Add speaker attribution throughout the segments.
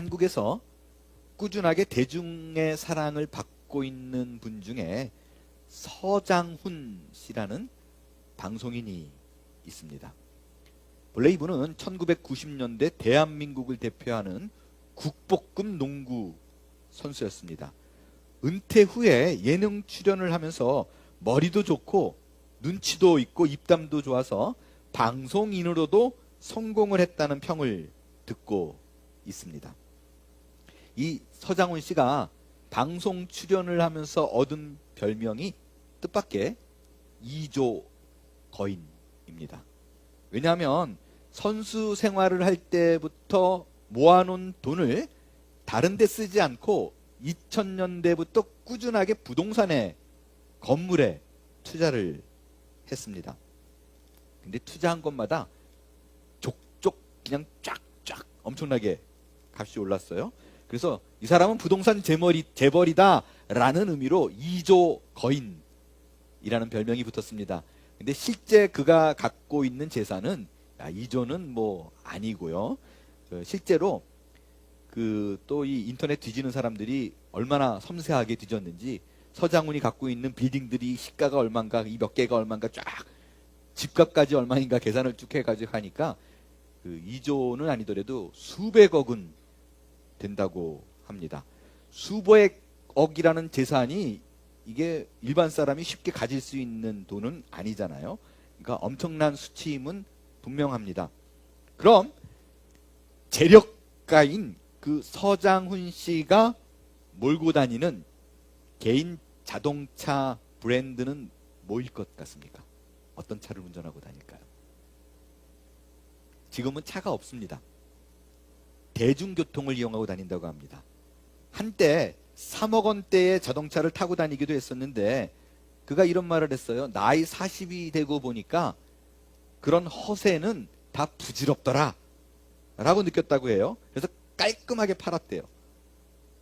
Speaker 1: 한국에서 꾸준하게 대중의 사랑을 받고 있는 분 중에 서장훈 씨라는 방송인이 있습니다. 본래 이분은 1990년대 대한민국을 대표하는 국보급 농구 선수였습니다. 은퇴 후에 예능 출연을 하면서 머리도 좋고 눈치도 있고 입담도 좋아서 방송인으로도 성공을 했다는 평을 듣고 있습니다. 이 서장훈 씨가 방송 출연을 하면서 얻은 별명이 뜻밖의 2조 거인입니다. 왜냐하면 선수 생활을 할 때부터 모아놓은 돈을 다른 데 쓰지 않고 2000년대부터 꾸준하게 부동산에, 건물에 투자를 했습니다. 근데 투자한 것마다 족족 그냥 쫙쫙 엄청나게 값이 올랐어요. 그래서 이 사람은 부동산 재벌이다 라는 의미로 2조 거인이라는 별명이 붙었습니다. 근데 실제 그가 갖고 있는 재산은 2조는 뭐 아니고요. 실제로 또 이 인터넷 뒤지는 사람들이 얼마나 섬세하게 뒤졌는지 서장훈이 갖고 있는 빌딩들이 시가가 얼마인가, 이 몇 개가 얼마인가 쫙 집값까지 얼마인가 계산을 쭉 해가지고 하니까 2조는 아니더라도 수백억은 된다고 합니다. 수백억이라는 재산이 이게 일반 사람이 쉽게 가질 수 있는 돈은 아니잖아요. 그러니까 엄청난 수치임은 분명합니다. 그럼 재력가인 그 서장훈 씨가 몰고 다니는 개인 자동차 브랜드는 뭐일 것 같습니까? 어떤 차를 운전하고 다닐까요? 지금은 차가 없습니다. 대중교통을 이용하고 다닌다고 합니다. 한때 3억 원대의 자동차를 타고 다니기도 했었는데 그가 이런 말을 했어요. 나이 40이 되고 보니까 그런 허세는 다 부질없더라 라고 느꼈다고 해요. 그래서 깔끔하게 팔았대요.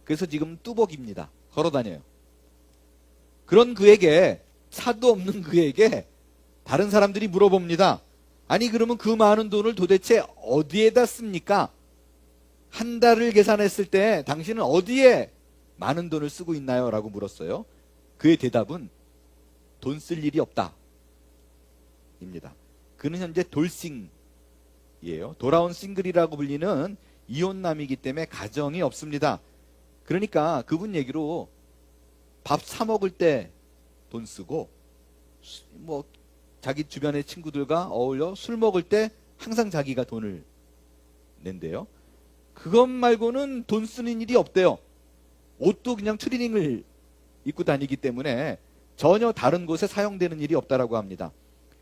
Speaker 1: 그래서 지금 뚜벅입니다. 걸어 다녀요. 그런 그에게, 차도 없는 그에게 다른 사람들이 물어봅니다. 아니 그러면 그 많은 돈을 도대체 어디에다 씁니까? 한 달을 계산했을 때 당신은 어디에 많은 돈을 쓰고 있나요? 라고 물었어요. 그의 대답은 돈 쓸 일이 없다 입니다. 그는 현재 돌싱이에요. 돌아온 싱글이라고 불리는 이혼남이기 때문에 가정이 없습니다. 그러니까 그분 얘기로 밥 사 먹을 때 돈 쓰고 뭐 자기 주변의 친구들과 어울려 술 먹을 때 항상 자기가 돈을 낸대요. 그것 말고는 돈 쓰는 일이 없대요. 옷도 그냥 트리닝을 입고 다니기 때문에 전혀 다른 곳에 사용되는 일이 없다라고 합니다.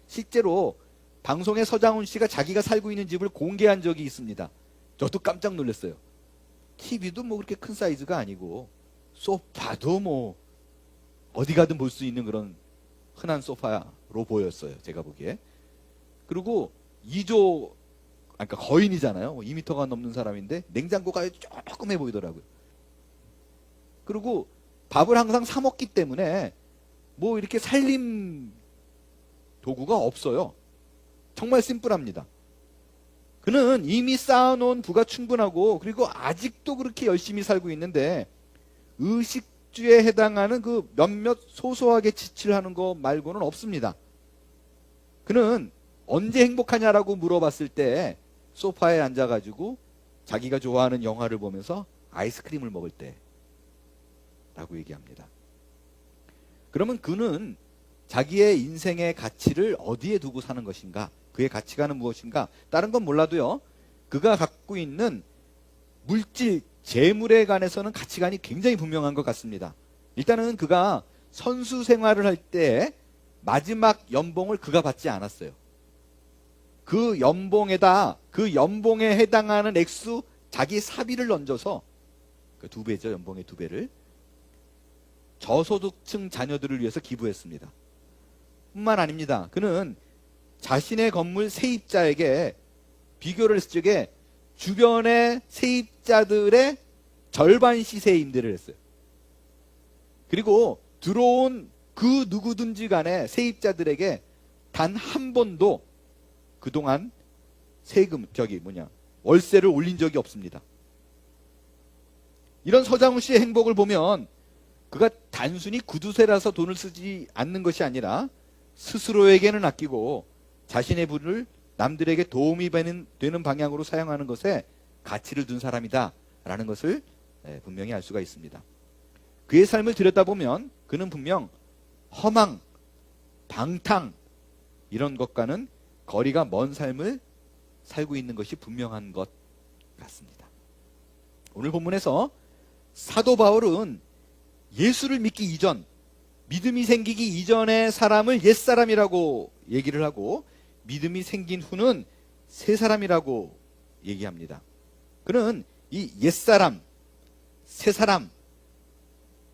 Speaker 1: 실제로 방송에 서장훈 씨가 자기가 살고 있는 집을 공개한 적이 있습니다. 저도 깜짝 놀랐어요. TV도 뭐 그렇게 큰 사이즈가 아니고 소파도 뭐 어디 가든 볼 수 있는 그런 흔한 소파로 보였어요. 제가 보기에. 그리고 2조, 그러니까 거인이잖아요. 2m가 넘는 사람인데 냉장고가 조그매 보이더라고요. 그리고 밥을 항상 사 먹기 때문에 뭐 이렇게 살림 도구가 없어요. 정말 심플합니다. 그는 이미 쌓아놓은 부가 충분하고 그리고 아직도 그렇게 열심히 살고 있는데 의식주에 해당하는 그 몇몇 소소하게 지출하는 거 말고는 없습니다. 그는 언제 행복하냐라고 물어봤을 때 소파에 앉아가지고 자기가 좋아하는 영화를 보면서 아이스크림을 먹을 때 라고 얘기합니다. 그러면 그는 자기의 인생의 가치를 어디에 두고 사는 것인가? 그의 가치관은 무엇인가? 다른 건 몰라도요. 그가 갖고 있는 물질, 재물에 관해서는 가치관이 굉장히 분명한 것 같습니다. 일단은 그가 선수 생활을 할 때 마지막 연봉을 그가 받지 않았어요. 그 연봉에 해당하는 액수 자기 사비를 얹어서 그 2배죠. 연봉의 2배를 저소득층 자녀들을 위해서 기부했습니다. 뿐만 아닙니다. 그는 자신의 건물 세입자에게 비교를 했을 적에 주변의 세입자들의 절반 시세에 임대를 했어요. 그리고 들어온 그 누구든지 간에 세입자들에게 단 한 번도 그동안 세금, 월세를 올린 적이 없습니다. 이런 서장훈 씨의 행복을 보면 그가 단순히 구두쇠라서 돈을 쓰지 않는 것이 아니라 스스로에게는 아끼고 자신의 부를 남들에게 도움이 되는 방향으로 사용하는 것에 가치를 둔 사람이다 라는 것을 분명히 알 수가 있습니다. 그의 삶을 들여다보면 그는 분명 허망, 방탕 이런 것과는 거리가 먼 삶을 살고 있는 것이 분명한 것 같습니다. 오늘 본문에서 사도 바울은 예수를 믿기 이전, 믿음이 생기기 이전의 사람을 옛사람이라고 얘기를 하고 믿음이 생긴 후는 새사람이라고 얘기합니다. 그는 이 옛사람, 새사람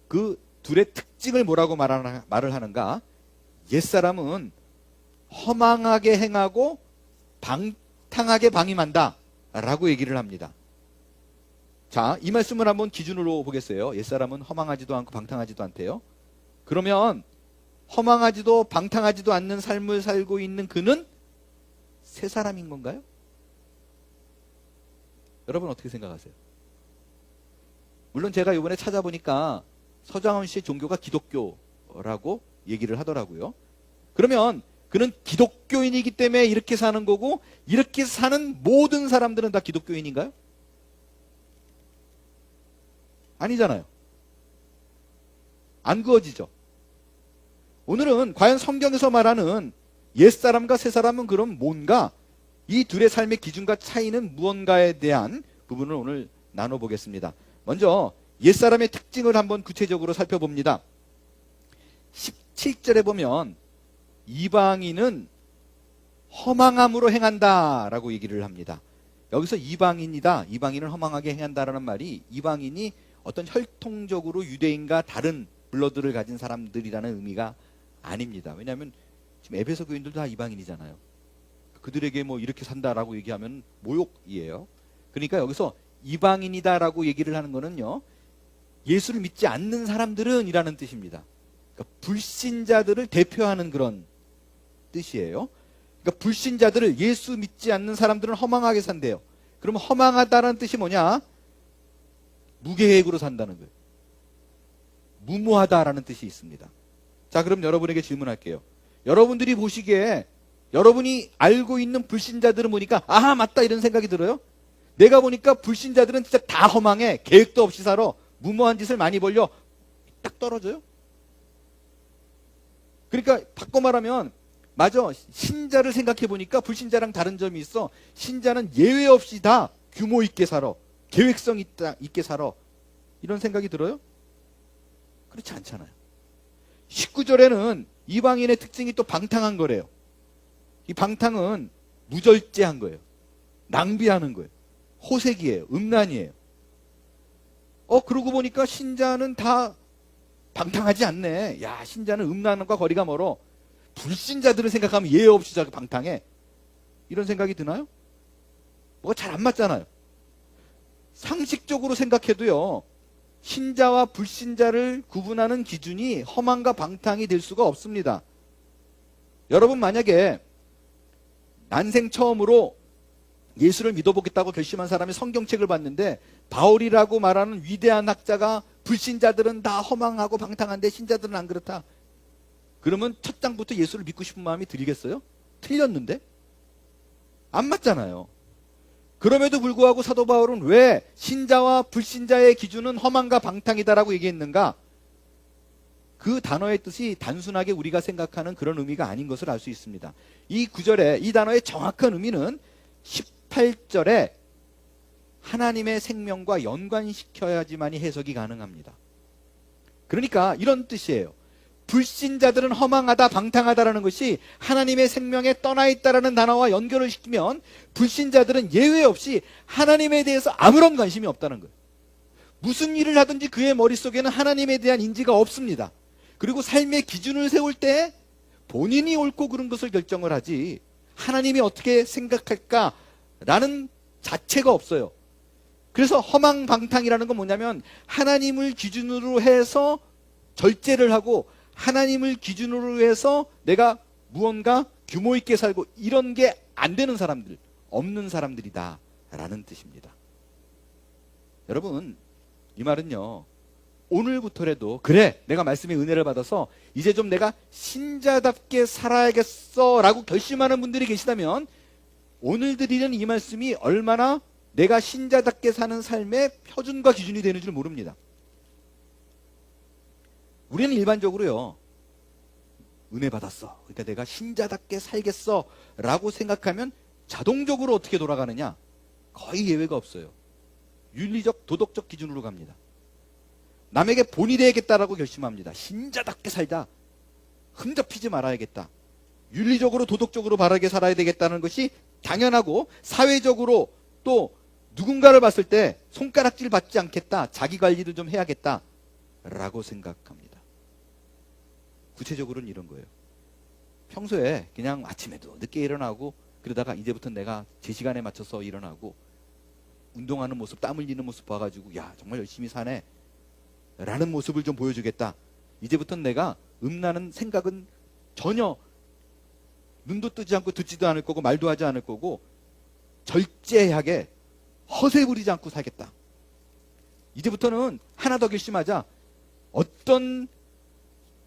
Speaker 1: 그 둘의 특징을 뭐라고 말을 하는가? 옛사람은 허망하게 행하고 방탕하게 방임한다 라고 얘기를 합니다. 자, 이 말씀을 한번 기준으로 보겠어요. 옛사람은 허망하지도 않고 방탕하지도 않대요. 그러면 허망하지도 방탕하지도 않는 삶을 살고 있는 그는 새사람인 건가요? 여러분 어떻게 생각하세요? 물론 제가 이번에 찾아보니까 서장훈 씨의 종교가 기독교라고 얘기를 하더라고요. 그러면 그는 기독교인이기 때문에 이렇게 사는 거고 이렇게 사는 모든 사람들은 다 기독교인인가요? 아니잖아요. 안 그어지죠. 오늘은 과연 성경에서 말하는 옛사람과 새사람은 그럼 뭔가, 이 둘의 삶의 기준과 차이는 무언가에 대한 부분을 오늘 나눠보겠습니다. 먼저 옛사람의 특징을 한번 구체적으로 살펴봅니다. 17절에 보면 이방인은 허망함으로 행한다 라고 얘기를 합니다. 여기서 이방인이다, 이방인을 허망하게 행한다라는 말이 이방인이 어떤 혈통적으로 유대인과 다른 블러드를 가진 사람들이라는 의미가 아닙니다. 왜냐하면 지금 에베소 교인들도 다 이방인이잖아요. 그들에게 뭐 이렇게 산다라고 얘기하면 모욕이에요. 그러니까 여기서 이방인이다라고 얘기를 하는 거는요, 예수를 믿지 않는 사람들은 이라는 뜻입니다. 그러니까 불신자들을 대표하는 그런 뜻이에요. 그러니까 불신자들을, 예수 믿지 않는 사람들은 허망하게 산대요. 그러면 허망하다는 뜻이 뭐냐? 무계획으로 산다는 거예요. 무모하다라는 뜻이 있습니다. 자, 그럼 여러분에게 질문할게요. 여러분들이 보시기에 여러분이 알고 있는 불신자들은 보니까 아하 맞다 이런 생각이 들어요? 내가 보니까 불신자들은 진짜 다 허망해. 계획도 없이 살아. 무모한 짓을 많이 벌려. 딱 떨어져요? 그러니까 바꿔 말하면 맞아. 신자를 생각해 보니까 불신자랑 다른 점이 있어. 신자는 예외 없이 다 규모 있게 살아. 계획성 있게 살아. 이런 생각이 들어요? 그렇지 않잖아요. 19절에는 이방인의 특징이 또 방탕한 거래요. 이 방탕은 무절제한 거예요. 낭비하는 거예요. 호색이에요. 음란이에요. 그러고 보니까 신자는 다 방탕하지 않네. 야, 신자는 음란과 거리가 멀어. 불신자들을 생각하면 예외 없이 저렇게 방탕해. 이런 생각이 드나요? 뭐가 잘 안 맞잖아요. 상식적으로 생각해도요, 신자와 불신자를 구분하는 기준이 허망과 방탕이 될 수가 없습니다. 여러분 만약에 난생 처음으로 예수를 믿어보겠다고 결심한 사람이 성경책을 봤는데 바울이라고 말하는 위대한 학자가 불신자들은 다 허망하고 방탕한데 신자들은 안 그렇다. 그러면 첫 장부터 예수를 믿고 싶은 마음이 들겠어요? 틀렸는데? 안 맞잖아요. 그럼에도 불구하고 사도 바울은 왜 신자와 불신자의 기준은 허망과 방탕이다라고 얘기했는가? 그 단어의 뜻이 단순하게 우리가 생각하는 그런 의미가 아닌 것을 알 수 있습니다. 이 구절에 이 단어의 정확한 의미는 18절에 하나님의 생명과 연관시켜야지만이 해석이 가능합니다. 그러니까 이런 뜻이에요. 불신자들은 허망하다, 방탕하다라는 것이 하나님의 생명에 떠나 있다라는 단어와 연결을 시키면 불신자들은 예외 없이 하나님에 대해서 아무런 관심이 없다는 거예요. 무슨 일을 하든지 그의 머릿속에는 하나님에 대한 인지가 없습니다. 그리고 삶의 기준을 세울 때 본인이 옳고 그른 것을 결정을 하지 하나님이 어떻게 생각할까라는 자체가 없어요. 그래서 허망방탕이라는 건 뭐냐면 하나님을 기준으로 해서 절제를 하고 하나님을 기준으로 해서 내가 무언가 규모 있게 살고 이런 게 안 되는 사람들, 없는 사람들이다 라는 뜻입니다. 여러분, 이 말은요, 오늘부터라도 그래 내가 말씀의 은혜를 받아서 이제 좀 내가 신자답게 살아야겠어 라고 결심하는 분들이 계시다면 오늘 드리는 이 말씀이 얼마나 내가 신자답게 사는 삶의 표준과 기준이 되는 줄 모릅니다. 우리는 일반적으로요, 은혜 받았어, 그러니까 내가 신자답게 살겠어 라고 생각하면 자동적으로 어떻게 돌아가느냐? 거의 예외가 없어요. 윤리적 도덕적 기준으로 갑니다. 남에게 본이 되야겠다라고 결심합니다. 신자답게 살자, 흠잡히지 말아야겠다, 윤리적으로 도덕적으로 바르게 살아야 되겠다는 것이 당연하고, 사회적으로 또 누군가를 봤을 때 손가락질 받지 않겠다, 자기 관리를 좀 해야겠다 라고 생각합니다. 구체적으로는 이런 거예요. 평소에 그냥 아침에도 늦게 일어나고 그러다가 이제부터 내가 제 시간에 맞춰서 일어나고 운동하는 모습, 땀 흘리는 모습 봐가지고 야 정말 열심히 사네 라는 모습을 좀 보여주겠다. 이제부터 내가 음란한 생각은 전혀 눈도 뜨지 않고 듣지도 않을 거고 말도 하지 않을 거고 절제하게 허세 부리지 않고 살겠다. 이제부터는 하나 더 결심하자. 어떤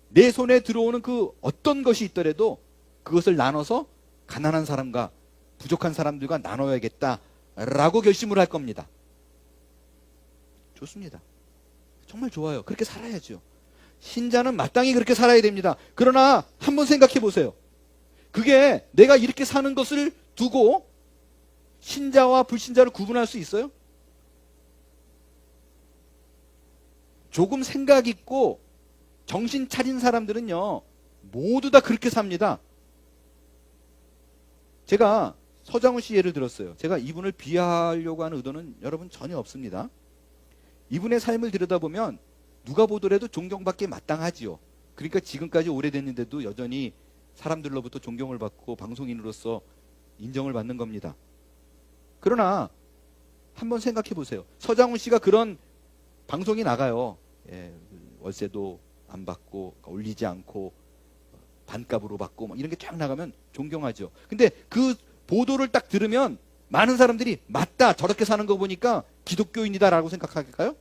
Speaker 1: 내 손에 들어오는 그 어떤 것이 있더라도 그것을 나눠서 가난한 사람과 부족한 사람들과 나눠야겠다라고 결심을 할 겁니다. 좋습니다. 정말 좋아요. 그렇게 살아야죠. 신자는 마땅히 그렇게 살아야 됩니다. 그러나 한번 생각해 보세요. 그게 내가 이렇게 사는 것을 두고 신자와 불신자를 구분할 수 있어요? 조금 생각 있고 정신 차린 사람들은요, 모두 다 그렇게 삽니다. 제가 서장훈 씨 예를 들었어요. 제가 이분을 비하하려고 하는 의도는 여러분 전혀 없습니다. 이분의 삶을 들여다보면 누가 보더라도 존경받기에 마땅하지요. 그러니까 지금까지 오래됐는데도 여전히 사람들로부터 존경을 받고 방송인으로서 인정을 받는 겁니다. 그러나 한번 생각해 보세요. 서장훈 씨가 그런 방송이 나가요. 예, 월세도 안 받고 올리지 않고 반값으로 받고 뭐 이런 게 쫙 나가면 존경하죠. 근데 그 보도를 딱 들으면 많은 사람들이 맞다, 저렇게 사는 거 보니까 기독교인이다라고 생각할까요?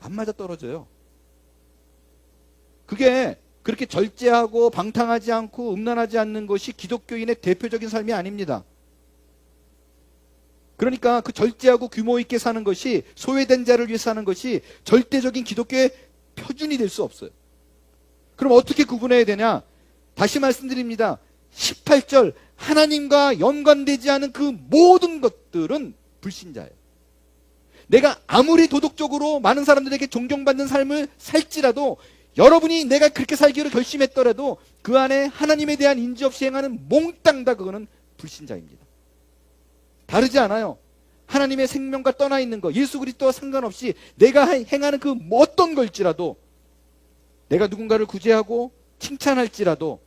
Speaker 1: 안 맞아 떨어져요. 그게 그렇게 절제하고 방탕하지 않고 음란하지 않는 것이 기독교인의 대표적인 삶이 아닙니다. 그러니까 그 절제하고 규모 있게 사는 것이, 소외된 자를 위해 사는 것이 절대적인 기독교의 표준이 될 수 없어요. 그럼 어떻게 구분해야 되냐? 다시 말씀드립니다. 18절, 하나님과 연관되지 않은 그 모든 것들은 불신자예요. 내가 아무리 도덕적으로 많은 사람들에게 존경받는 삶을 살지라도, 여러분이 내가 그렇게 살기로 결심했더라도 그 안에 하나님에 대한 인지 없이 행하는 몽땅 다 그거는 불신자입니다. 다르지 않아요. 하나님의 생명과 떠나 있는 거, 예수 그리스도와 상관없이 내가 행하는 그 어떤 걸지라도, 내가 누군가를 구제하고 칭찬할지라도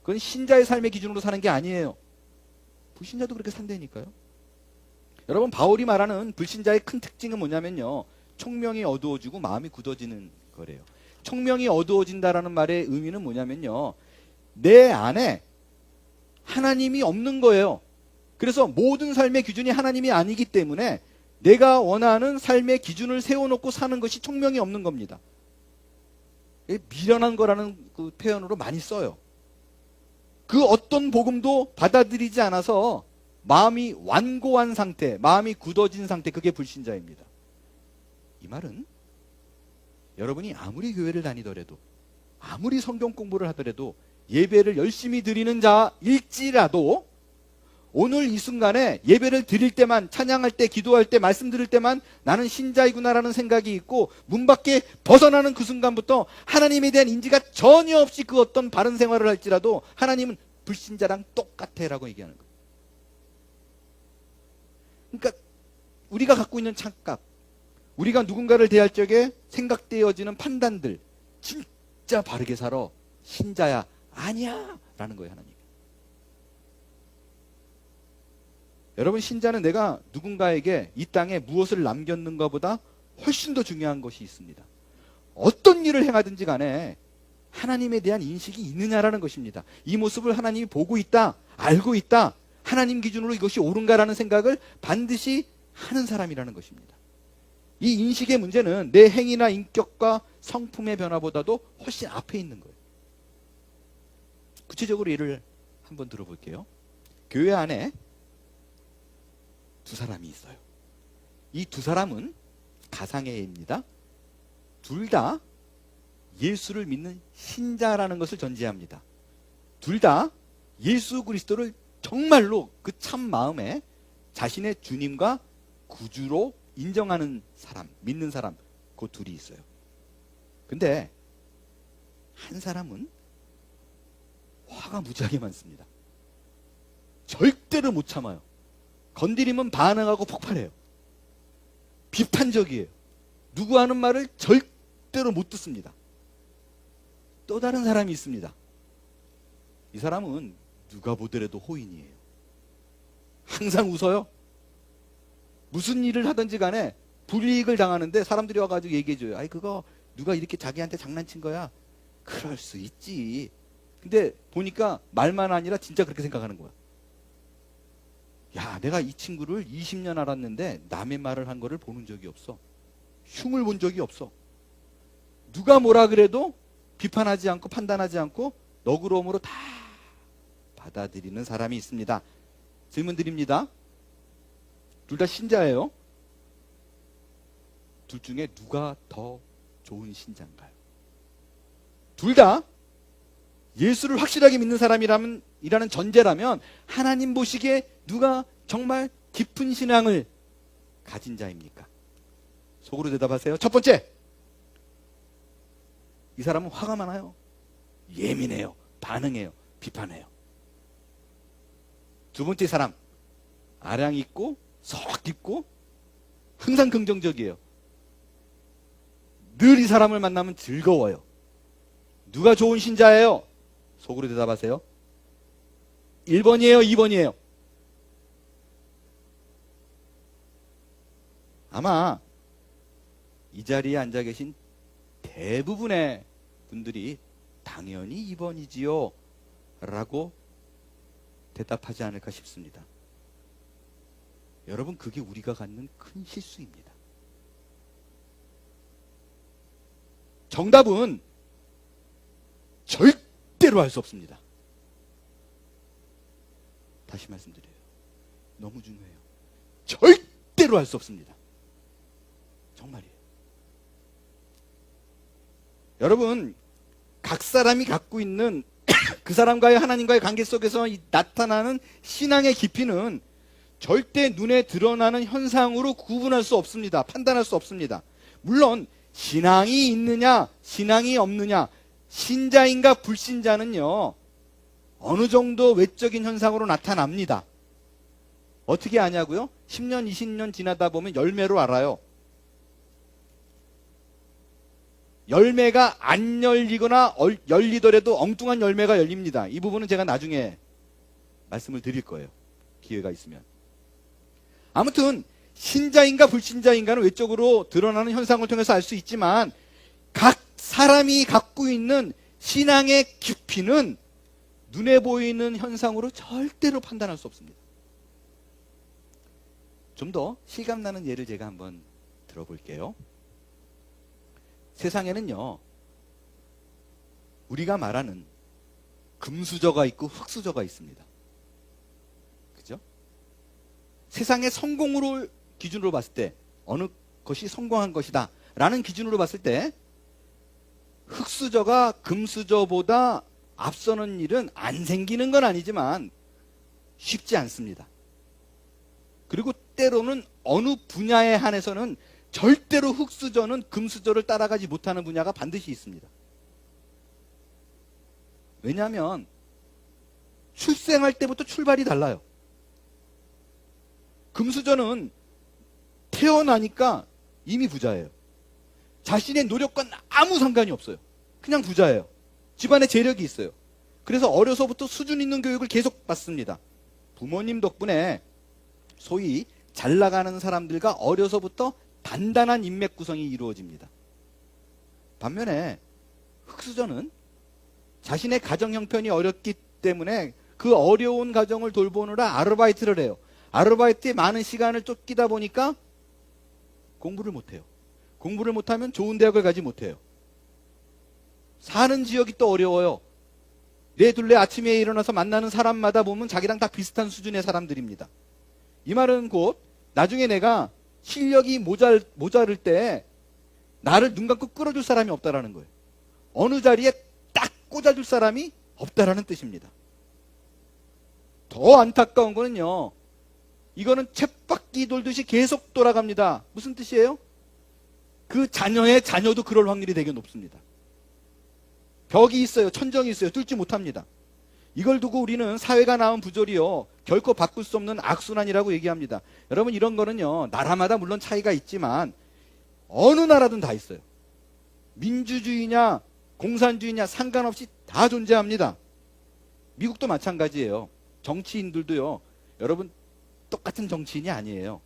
Speaker 1: 그건 신자의 삶의 기준으로 사는 게 아니에요. 불신자도 그렇게 산다니까요. 여러분, 바울이 말하는 불신자의 큰 특징은 뭐냐면요, 총명이 어두워지고 마음이 굳어지는 거래요. 총명이 어두워진다라는 말의 의미는 뭐냐면요, 내 안에 하나님이 없는 거예요. 그래서 모든 삶의 기준이 하나님이 아니기 때문에 내가 원하는 삶의 기준을 세워놓고 사는 것이 총명이 없는 겁니다. 미련한 거라는 그 표현으로 많이 써요. 그 어떤 복음도 받아들이지 않아서 마음이 완고한 상태, 마음이 굳어진 상태, 그게 불신자입니다. 이 말은 여러분이 아무리 교회를 다니더라도, 아무리 성경 공부를 하더라도, 예배를 열심히 드리는 자일지라도 오늘 이 순간에 예배를 드릴 때만, 찬양할 때, 기도할 때, 말씀 들을 때만 나는 신자이구나라는 생각이 있고 문 밖에 벗어나는 그 순간부터 하나님에 대한 인지가 전혀 없이 그 어떤 바른 생활을 할지라도 하나님은 불신자랑 똑같아 라고 얘기하는 거예요. 그러니까 우리가 갖고 있는 착각, 우리가 누군가를 대할 적에 생각되어지는 판단들, 진짜 바르게 살아, 신자야, 아니야 라는 거예요. 하나님, 여러분, 신자는 내가 누군가에게 이 땅에 무엇을 남겼는가 보다 훨씬 더 중요한 것이 있습니다. 어떤 일을 행하든지 간에 하나님에 대한 인식이 있느냐라는 것입니다. 이 모습을 하나님이 보고 있다, 알고 있다, 하나님 기준으로 이것이 옳은가라는 생각을 반드시 하는 사람이라는 것입니다. 이 인식의 문제는 내 행위나 인격과 성품의 변화보다도 훨씬 앞에 있는 거예요. 구체적으로 예를 한번 들어볼게요. 교회 안에 두 사람이 있어요. 이 두 사람은 가상애입니다. 둘 다 예수를 믿는 신자라는 것을 전제합니다. 둘 다 예수 그리스도를 정말로 그 참 마음에 자신의 주님과 구주로 인정하는 사람, 믿는 사람, 그 둘이 있어요. 근데 한 사람은 화가 무지하게 많습니다. 절대로 못 참아요. 건드리면 반응하고 폭발해요. 비판적이에요. 누구 하는 말을 절대로 못 듣습니다. 또 다른 사람이 있습니다. 이 사람은 누가 보더라도 호인이에요. 항상 웃어요. 무슨 일을 하든지 간에 불이익을 당하는데 사람들이 와가지고 얘기해줘요. 아이 그거 누가 이렇게 자기한테 장난친 거야. 그럴 수 있지. 근데 보니까 말만 아니라 진짜 그렇게 생각하는 거야. 야, 내가 이 친구를 20년 알았는데 남의 말을 한 거를 보는 적이 없어. 흉을 본 적이 없어. 누가 뭐라 그래도 비판하지 않고 판단하지 않고 너그러움으로 다 받아들이는 사람이 있습니다. 질문 드립니다. 둘 다 신자예요. 둘 중에 누가 더 좋은 신자인가요? 둘 다 예수를 확실하게 믿는 사람이라는 전제라면 하나님 보시기에 누가 정말 깊은 신앙을 가진 자입니까? 속으로 대답하세요. 첫 번째, 이 사람은 화가 많아요. 예민해요. 반응해요. 비판해요. 두 번째 사람, 아량 있고 석 깊고 항상 긍정적이에요. 늘 이 사람을 만나면 즐거워요. 누가 좋은 신자예요? 속으로 대답하세요. 1번이에요? 2번이에요? 아마 이 자리에 앉아 계신 대부분의 분들이 당연히 2번이지요 라고 대답하지 않을까 싶습니다. 여러분, 그게 우리가 갖는 큰 실수입니다. 정답은 절대로 알 수 없습니다. 다시 말씀드려요. 너무 중요해요. 절대로 알 수 없습니다. 정말이에요. 여러분, 각 사람이 갖고 있는 그 사람과의 하나님과의 관계 속에서 나타나는 신앙의 깊이는 절대 눈에 드러나는 현상으로 구분할 수 없습니다. 판단할 수 없습니다. 물론 신앙이 있느냐 신앙이 없느냐, 신자인가 불신자는요 어느 정도 외적인 현상으로 나타납니다. 어떻게 아냐고요? 10년 20년 지나다 보면 열매로 알아요. 열매가 안 열리거나 열리더라도 엉뚱한 열매가 열립니다. 이 부분은 제가 나중에 말씀을 드릴 거예요. 기회가 있으면. 아무튼 신자인가 불신자인가는 외적으로 드러나는 현상을 통해서 알 수 있지만 각 사람이 갖고 있는 신앙의 깊이는 눈에 보이는 현상으로 절대로 판단할 수 없습니다. 좀 더 실감나는 예를 제가 한번 들어볼게요. 세상에는요 우리가 말하는 금수저가 있고 흙수저가 있습니다. 그죠? 세상의 성공으로 기준으로 봤을 때 어느 것이 성공한 것이다 라는 기준으로 봤을 때 흙수저가 금수저보다 앞서는 일은 안 생기는 건 아니지만 쉽지 않습니다. 그리고 때로는 어느 분야에 한해서는 절대로 흙수저는 금수저를 따라가지 못하는 분야가 반드시 있습니다. 왜냐하면 출생할 때부터 출발이 달라요. 금수저는 태어나니까 이미 부자예요. 자신의 노력과 아무 상관이 없어요. 그냥 부자예요. 집안에 재력이 있어요. 그래서 어려서부터 수준 있는 교육을 계속 받습니다. 부모님 덕분에 소위 잘 나가는 사람들과 어려서부터 단단한 인맥 구성이 이루어집니다. 반면에 흙수저는 자신의 가정 형편이 어렵기 때문에 그 어려운 가정을 돌보느라 아르바이트를 해요. 아르바이트에 많은 시간을 쫓기다 보니까 공부를 못해요. 공부를 못하면 좋은 대학을 가지 못해요. 사는 지역이 또 어려워요. 내 둘레 아침에 일어나서 만나는 사람마다 보면 자기랑 다 비슷한 수준의 사람들입니다. 이 말은 곧 나중에 내가 실력이 모자랄 때 나를 눈 감고 끌어줄 사람이 없다라는 거예요. 어느 자리에 딱 꽂아줄 사람이 없다라는 뜻입니다. 더 안타까운 거는요, 이거는 쳇바퀴 돌듯이 계속 돌아갑니다. 무슨 뜻이에요? 그 자녀의 자녀도 그럴 확률이 되게 높습니다. 벽이 있어요. 천정이 있어요. 뚫지 못합니다. 이걸 두고 우리는 사회가 낳은 부조리요, 결코 바꿀 수 없는 악순환이라고 얘기합니다. 여러분, 이런 거는요, 나라마다 물론 차이가 있지만 어느 나라든 다 있어요. 민주주의냐 공산주의냐 상관없이 다 존재합니다. 미국도 마찬가지예요. 정치인들도요, 여러분, 똑같은 정치인이 아니에요.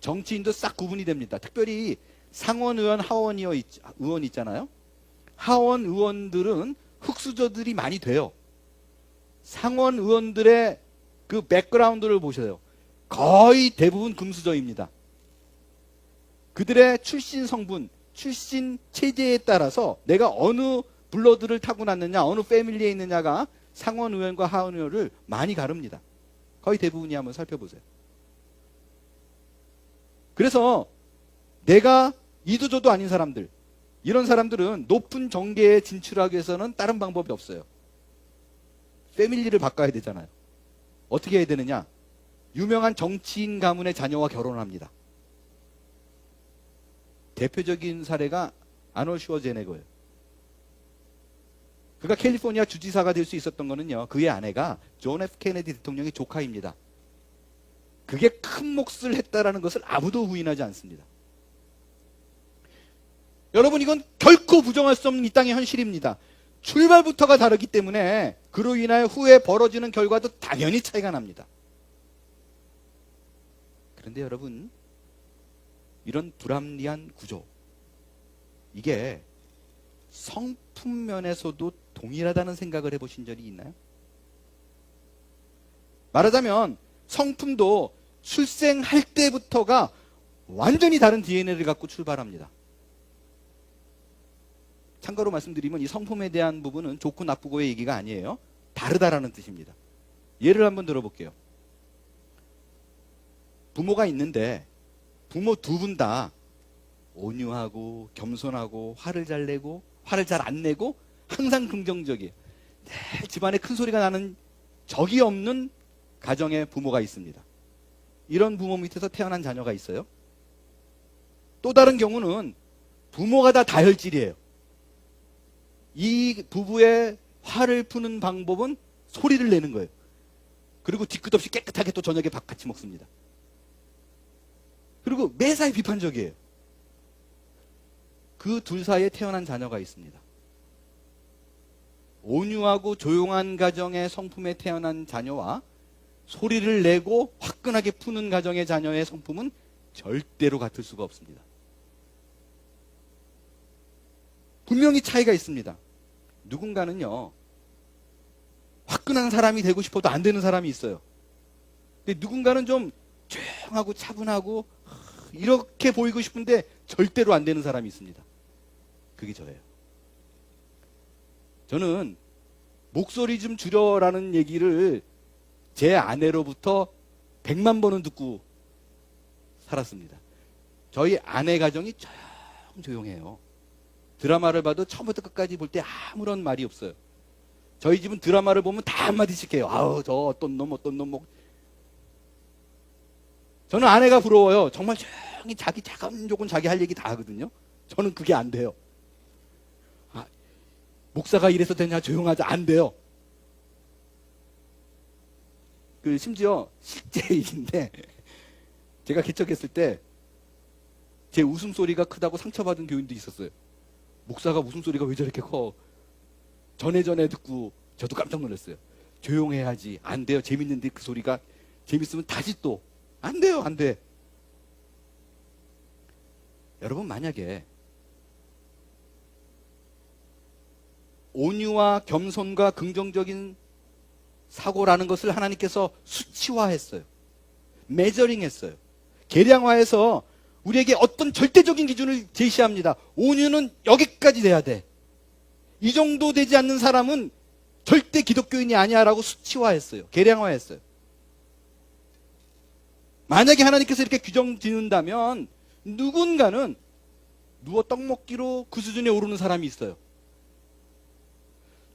Speaker 1: 정치인도 싹 구분이 됩니다. 특별히 상원의원, 하원의원 있잖아요. 하원 의원들은 흑수저들이 많이 돼요. 상원 의원들의 그 백그라운드를 보세요. 거의 대부분 금수저입니다. 그들의 출신 성분, 출신 체제에 따라서 내가 어느 블러드를 타고났느냐, 어느 패밀리에 있느냐가 상원 의원과 하원 의원을 많이 가릅니다. 거의 대부분이. 한번 살펴보세요. 그래서 내가 이도저도 아닌 사람들, 이런 사람들은 높은 정계에 진출하기 위해서는 다른 방법이 없어요. 패밀리를 바꿔야 되잖아요. 어떻게 해야 되느냐? 유명한 정치인 가문의 자녀와 결혼을 합니다. 대표적인 사례가 아놀드 슈워제네거예요. 그가 캘리포니아 주지사가 될 수 있었던 거는요, 그의 아내가 존 F 케네디 대통령의 조카입니다. 그게 큰 몫을 했다라는 것을 아무도 부인하지 않습니다. 여러분, 이건 결코 부정할 수 없는 이 땅의 현실입니다. 출발부터가 다르기 때문에 그로 인하여 후에 벌어지는 결과도 당연히 차이가 납니다. 그런데 여러분, 이런 불합리한 구조, 이게 성품 면에서도 동일하다는 생각을 해보신 적이 있나요? 말하자면 성품도 출생할 때부터가 완전히 다른 DNA를 갖고 출발합니다. 참고로 말씀드리면 이 성품에 대한 부분은 좋고 나쁘고의 얘기가 아니에요. 다르다라는 뜻입니다. 예를 한번 들어볼게요. 부모가 있는데 부모 두 분 다 온유하고 겸손하고 화를 잘 내고 화를 잘 안 내고 항상 긍정적이에요. 늘 집안에 큰 소리가 나는 적이 없는 가정의 부모가 있습니다. 이런 부모 밑에서 태어난 자녀가 있어요. 또 다른 경우는 부모가 다 다혈질이에요. 이 부부의 화를 푸는 방법은 소리를 내는 거예요. 그리고 뒤끝 없이 깨끗하게 또 저녁에 밥 같이 먹습니다. 그리고 매사에 비판적이에요. 그 둘 사이에 태어난 자녀가 있습니다. 온유하고 조용한 가정의 성품에 태어난 자녀와 소리를 내고 화끈하게 푸는 가정의 자녀의 성품은 절대로 같을 수가 없습니다. 분명히 차이가 있습니다. 누군가는요, 화끈한 사람이 되고 싶어도 안 되는 사람이 있어요. 근데 누군가는 좀 조용하고 차분하고 이렇게 보이고 싶은데 절대로 안 되는 사람이 있습니다. 그게 저예요. 저는 목소리 좀 줄여라는 얘기를 제 아내로부터 100만 번은 듣고 살았습니다. 저희 아내 가정이 조용해요. 드라마를 봐도 처음부터 끝까지 볼 때 아무런 말이 없어요. 저희 집은 드라마를 보면 다 한마디씩 해요. 아우, 저 어떤 놈. 저는 아내가 부러워요. 정말 조용히 자기 자금조금 자기 할 얘기 다 하거든요. 저는 그게 안 돼요. 목사가 이래서 되냐, 조용하자, 안 돼요. 심지어 실제 일인데, 제가 개척했을 때 제 웃음소리가 크다고 상처받은 교인도 있었어요. 목사가 웃음소리가 왜 저렇게 커? 전에 듣고 저도 깜짝 놀랐어요. 조용해야지. 안 돼요. 재밌는데 그 소리가 재밌으면 다시 또 안 돼요. 안 돼. 여러분, 만약에 온유와 겸손과 긍정적인 사고라는 것을 하나님께서 수치화했어요. 메저링했어요. 계량화해서
Speaker 2: 우리에게 어떤 절대적인 기준을 제시합니다. 온유는 여기까지 돼야 돼. 이 정도 되지 않는 사람은 절대 기독교인이 아니야라고 수치화했어요. 계량화했어요. 만약에 하나님께서 이렇게 규정 지는다면 누군가는 누워 떡 먹기로 그 수준에 오르는 사람이 있어요.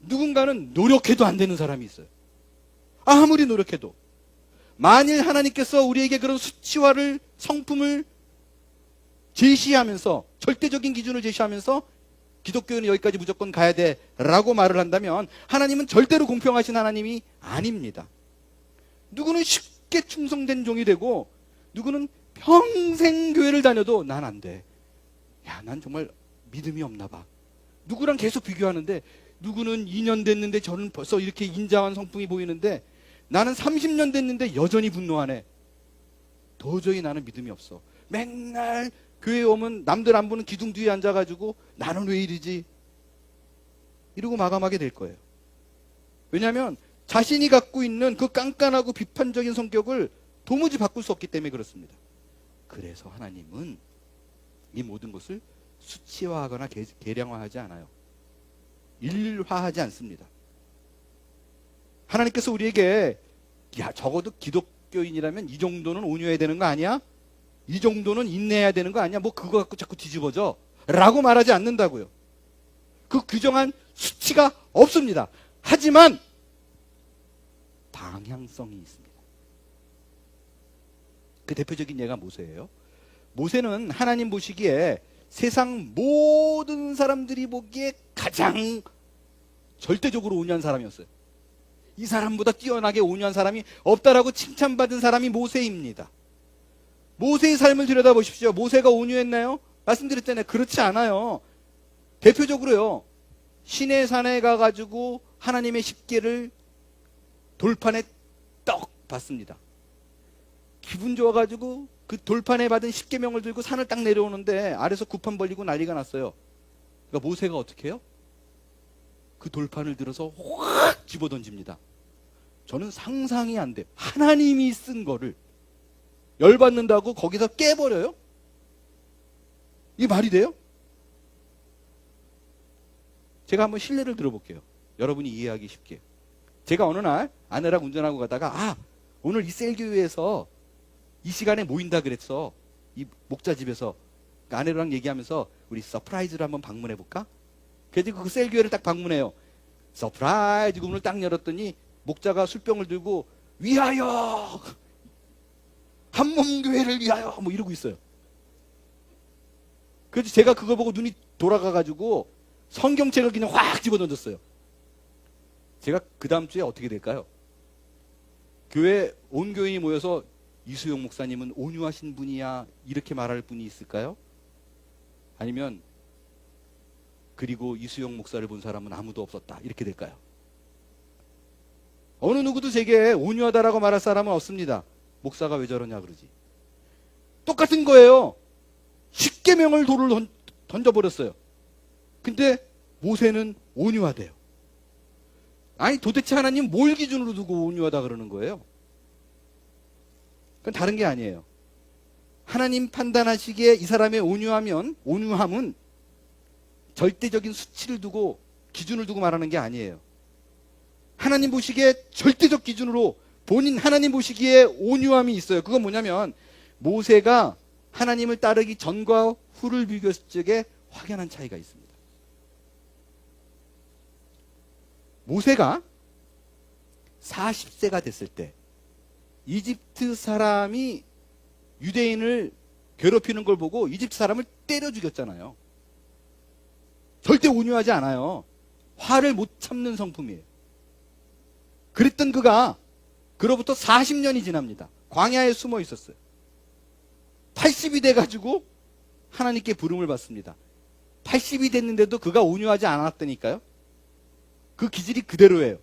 Speaker 2: 누군가는 노력해도 안 되는 사람이 있어요. 아무리 노력해도. 만일 하나님께서 우리에게 그런 수치화를, 성품을 제시하면서, 절대적인 기준을 제시하면서 기독교인은 여기까지 무조건 가야 돼 라고 말을 한다면 하나님은 절대로 공평하신 하나님이 아닙니다. 누구는 쉽게 충성된 종이 되고 누구는 평생 교회를 다녀도 난 안 돼. 야, 난 정말 믿음이 없나 봐. 누구랑 계속 비교하는데 누구는 2년 됐는데 저는 벌써 이렇게 인자한 성품이 보이는데 나는 30년 됐는데 여전히 분노하네. 도저히 나는 믿음이 없어. 맨날 교회에 오면 남들 안 보는 기둥 뒤에 앉아가지고 나는 왜 이러지? 이러고 마감하게 될 거예요. 왜냐하면 자신이 갖고 있는 그 깐깐하고 비판적인 성격을 도무지 바꿀 수 없기 때문에 그렇습니다. 그래서 하나님은 이 모든 것을 수치화하거나 계량화하지 않아요. 일화하지 않습니다. 하나님께서 우리에게 야, 적어도 기독교인이라면 이 정도는 온유해야 되는 거 아니야? 이 정도는 인내해야 되는 거 아니야? 뭐 그거 갖고 자꾸 뒤집어져 라고 말하지 않는다고요. 그 규정한 수치가 없습니다. 하지만 방향성이 있습니다. 그 대표적인 예가 모세예요. 모세는 하나님 보시기에 세상 모든 사람들이 보기에 가장 절대적으로 온유한 사람이었어요. 이 사람보다 뛰어나게 온유한 사람이 없다라고 칭찬받은 사람이 모세입니다. 모세의 삶을 들여다보십시오. 모세가 온유했나요? 말씀드렸잖아요. 그렇지 않아요. 대표적으로요. 시내산에 가가지고 하나님의 십계를 돌판에 떡 받습니다. 기분 좋아가지고 그 돌판에 받은 십계명을 들고 산을 딱 내려오는데 아래서 구판 벌리고 난리가 났어요. 그러니까 모세가 어떻게 해요? 그 돌판을 들어서 확 집어던집니다. 저는 상상이 안 돼요. 하나님이 쓴 거를 열받는다고 거기서 깨버려요? 이게 말이 돼요? 제가 한번 실례를 들어볼게요. 여러분이 이해하기 쉽게. 제가 어느 날 아내랑 운전하고 가다가 오늘 이 셀교회에서 이 시간에 모인다 그랬어. 이 목자집에서. 그러니까 아내랑 얘기하면서 우리 서프라이즈를 한번 방문해 볼까? 그래서 그 셀교회를 딱 방문해요. 서프라이즈 문을 딱 열었더니 목자가 술병을 들고 위하여 한몸교회를 위하여 뭐 이러고 있어요. 그래서 제가 그거 보고 눈이 돌아가가지고 성경책을 그냥 확 집어던졌어요. 제가 그 다음 주에 어떻게 될까요? 교회 온 교인이 모여서 이수용 목사님은 온유하신 분이야 이렇게 말할 분이 있을까요? 아니면 그리고 이수용 목사를 본 사람은 아무도 없었다 이렇게 될까요? 어느 누구도 제게 온유하다라고 말할 사람은 없습니다. 목사가 왜 저러냐 그러지. 똑같은 거예요. 십계명을 돌을 던져버렸어요. 근데 모세는 온유하대요. 아니 도대체 하나님 뭘 기준으로 두고 온유하다 그러는 거예요? 그건 다른 게 아니에요. 하나님 판단하시기에 이 사람의 온유함은 절대적인 수치를 두고 기준을 두고 말하는 게 아니에요. 하나님 보시기에 절대적 기준으로 본인 하나님 보시기에 온유함이 있어요. 그건 뭐냐면 모세가 하나님을 따르기 전과 후를 비교했을 적에 확연한 차이가 있습니다. 모세가 40세가 됐을 때 이집트 사람이 유대인을 괴롭히는 걸 보고 이집트 사람을 때려 죽였잖아요. 절대 온유하지 않아요. 화를 못 참는 성품이에요. 그랬던 그가 그로부터 40년이 지납니다. 광야에 숨어 있었어요. 80이 돼가지고 하나님께 부름을 받습니다. 80이 됐는데도 그가 온유하지 않았다니까요. 그 기질이 그대로예요.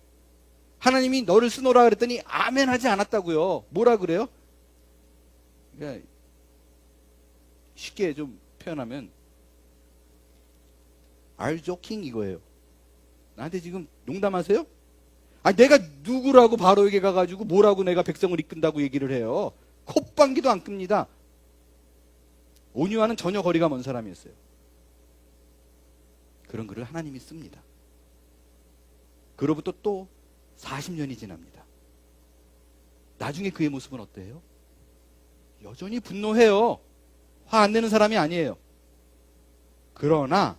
Speaker 2: 하나님이 너를 쓰노라 그랬더니 아멘 하지 않았다고요. 뭐라 그래요? 그러니까 쉽게 좀 표현하면 Are you joking 이거예요. 나한테 지금 농담하세요? 내가 누구라고 바로에게 가가지고 뭐라고 내가 백성을 이끈다고 얘기를 해요. 콧방귀도 안 끕니다. 온유와는 전혀 거리가 먼 사람이었어요. 그런 글을 하나님이 씁니다. 그로부터 또 40년이 지납니다. 나중에 그의 모습은 어때요? 여전히 분노해요. 화 안 내는 사람이 아니에요. 그러나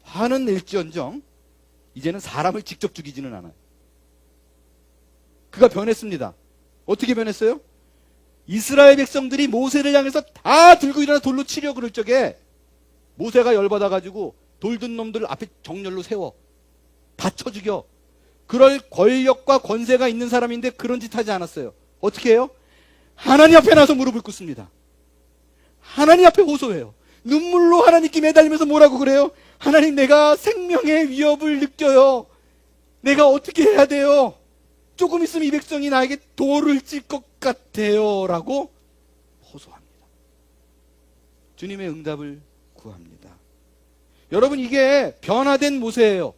Speaker 2: 화는 낼지언정 이제는 사람을 직접 죽이지는 않아요. 그가 변했습니다. 어떻게 변했어요? 이스라엘 백성들이 모세를 향해서 다 들고 일어나 돌로 치려 그럴 적에 모세가 열받아가지고 돌든 놈들 앞에 정렬로 세워 다 쳐 죽여. 그럴 권력과 권세가 있는 사람인데 그런 짓 하지 않았어요. 어떻게 해요? 하나님 앞에 나서 무릎을 꿇습니다. 하나님 앞에 호소해요. 눈물로 하나님께 매달리면서 뭐라고 그래요? 하나님, 내가 생명의 위협을 느껴요. 내가 어떻게 해야 돼요? 조금 있으면 이 백성이 나에게 돌을 찔 것 같아요 라고 호소합니다. 주님의 응답을 구합니다. 여러분, 이게 변화된 모세예요.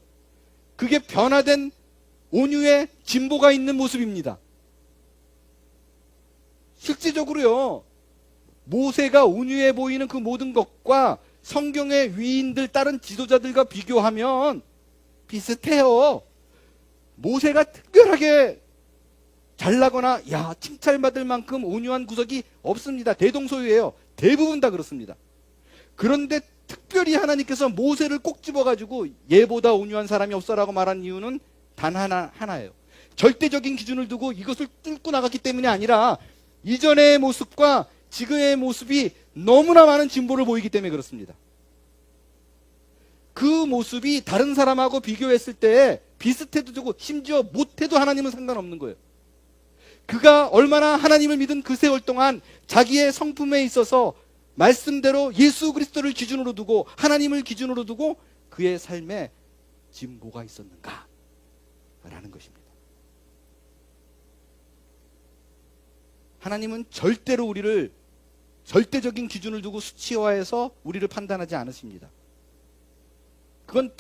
Speaker 2: 그게 변화된 온유의 진보가 있는 모습입니다. 실질적으로요, 모세가 온유해 보이는 그 모든 것과 성경의 위인들, 다른 지도자들과 비교하면 비슷해요. 모세가 특별하게 잘나거나 칭찬받을 만큼 온유한 구석이 없습니다. 대동소이해요. 대부분 다 그렇습니다. 그런데 특별히 하나님께서 모세를 꼭 집어가지고 얘보다 온유한 사람이 없어라고 말한 이유는 단 하나예요. 절대적인 기준을 두고 이것을 뚫고 나갔기 때문이 아니라 이전의 모습과 지금의 모습이 너무나 많은 진보를 보이기 때문에 그렇습니다. 그 모습이 다른 사람하고 비교했을 때 비슷해도 되고 심지어 못해도 하나님은 상관없는 거예요. 그가 얼마나 하나님을 믿은 그 세월 동안 자기의 성품에 있어서 말씀대로 예수 그리스도를 기준으로 두고 하나님을 기준으로 두고 그의 삶에 진보가 있었는가 라는 것입니다. 하나님은 절대로 우리를 절대적인 기준을 두고 수치화해서 우리를 판단하지 않으십니다. 그건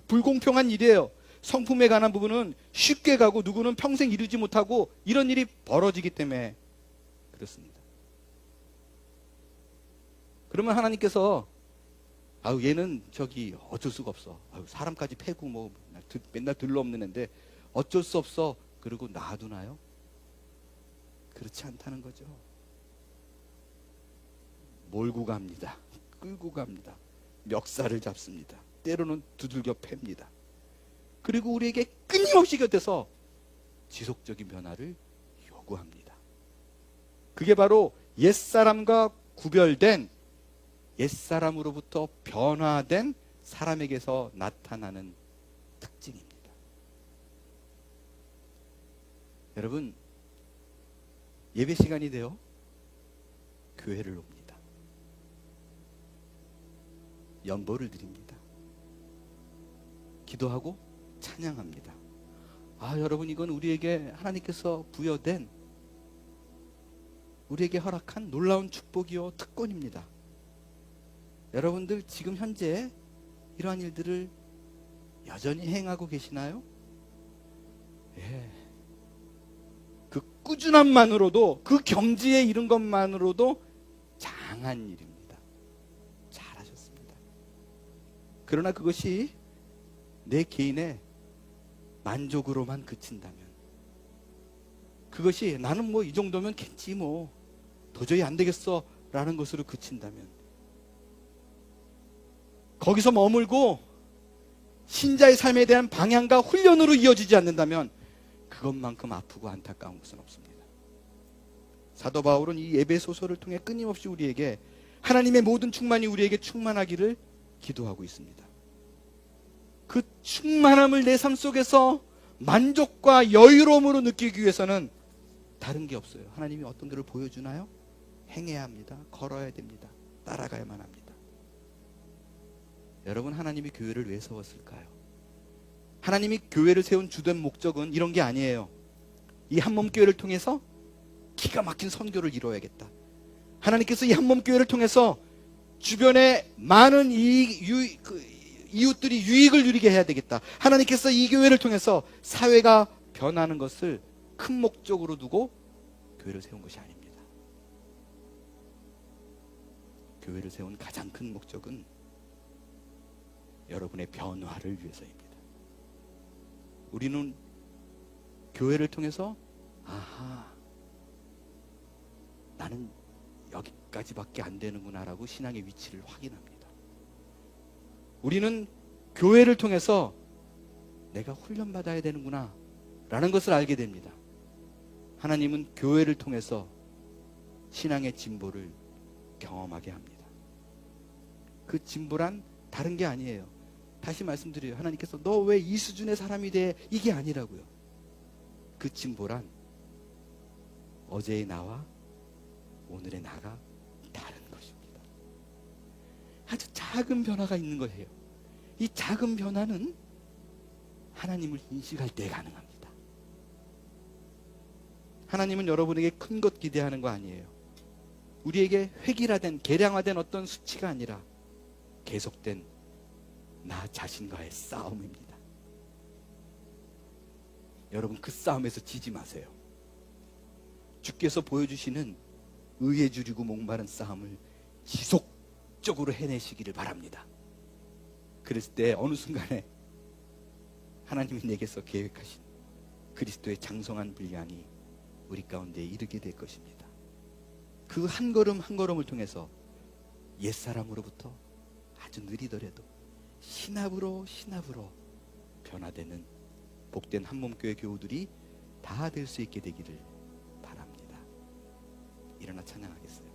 Speaker 2: 불공평한 일이에요. 성품에 관한 부분은 쉽게 가고 누구는 평생 이루지 못하고 이런 일이 벌어지기 때문에 그렇습니다. 그러면 하나님께서 얘는 어쩔 수가 없어. 사람까지 패고 맨날 들러없는 애인데 어쩔 수 없어. 그러고 놔두나요? 그렇지 않다는 거죠. 몰고 갑니다. 끌고 갑니다. 멱살을 잡습니다. 때로는 두들겨 팹니다. 그리고 우리에게 끊임없이 곁에서 지속적인 변화를 요구합니다. 그게 바로 옛사람과 구별된 옛사람으로부터 변화된 사람에게서 나타나는 특징입니다. 여러분, 예배 시간이 되어 교회를 옵니다. 연보를 드립니다. 기도하고 찬양합니다. 여러분, 이건 우리에게 하나님께서 부여된, 우리에게 허락한 놀라운 축복이요 특권입니다. 여러분들 지금 현재 이러한 일들을 여전히 행하고 계시나요? 예. 그 꾸준함만으로도, 그 경지에 이른 것만으로도 장한 일입니다. 잘하셨습니다. 그러나 그것이 내 개인의 만족으로만 그친다면, 그것이 나는 이 정도면 괜지 도저히 안 되겠어 라는 것으로 그친다면, 거기서 머물고 신자의 삶에 대한 방향과 훈련으로 이어지지 않는다면 그것만큼 아프고 안타까운 것은 없습니다. 사도 바울은 이 에베소서를 통해 끊임없이 우리에게 하나님의 모든 충만이 우리에게 충만하기를 기도하고 있습니다. 그 충만함을 내 삶 속에서 만족과 여유로움으로 느끼기 위해서는 다른 게 없어요. 하나님이 어떤 것을 보여주나요? 행해야 합니다. 걸어야 됩니다. 따라가야만 합니다. 여러분, 하나님이 교회를 왜 세웠을까요? 하나님이 교회를 세운 주된 목적은 이런 게 아니에요. 이 한몸교회를 통해서 기가 막힌 선교를 이루어야겠다. 하나님께서 이 한몸교회를 통해서 주변에 많은 이웃들이 유익을 누리게 해야 되겠다. 하나님께서 이 교회를 통해서 사회가 변하는 것을 큰 목적으로 두고 교회를 세운 것이 아닙니다. 교회를 세운 가장 큰 목적은 여러분의 변화를 위해서입니다. 우리는 교회를 통해서 아하, 나는 여기까지밖에 안 되는구나라고 신앙의 위치를 확인합니다. 우리는 교회를 통해서 내가 훈련받아야 되는구나 라는 것을 알게 됩니다. 하나님은 교회를 통해서 신앙의 진보를 경험하게 합니다. 그 진보란 다른 게 아니에요. 다시 말씀드려요. 하나님께서 너 왜 이 수준의 사람이 돼? 이게 아니라고요. 그 진보란 어제의 나와 오늘의 나가 다른 것입니다. 아주 작은 변화가 있는 거예요. 이 작은 변화는 하나님을 인식할 때 가능합니다. 하나님은 여러분에게 큰 것 기대하는 거 아니에요. 우리에게 획일화된 계량화된 어떤 수치가 아니라 계속된 나 자신과의 싸움입니다. 여러분, 그 싸움에서 지지 마세요. 주께서 보여주시는 의에 줄이고 목마른 싸움을 지속적으로 해내시기를 바랍니다. 그랬을 때 어느 순간에 하나님이 내게서 계획하신 그리스도의 장성한 분량이 우리 가운데 이르게 될 것입니다. 그 한 걸음 한 걸음을 통해서 옛사람으로부터 아주 느리더라도 신압으로 변화되는 복된 한몸교회 교우들이 다 될 수 있게 되기를 바랍니다. 일어나 찬양하겠어요.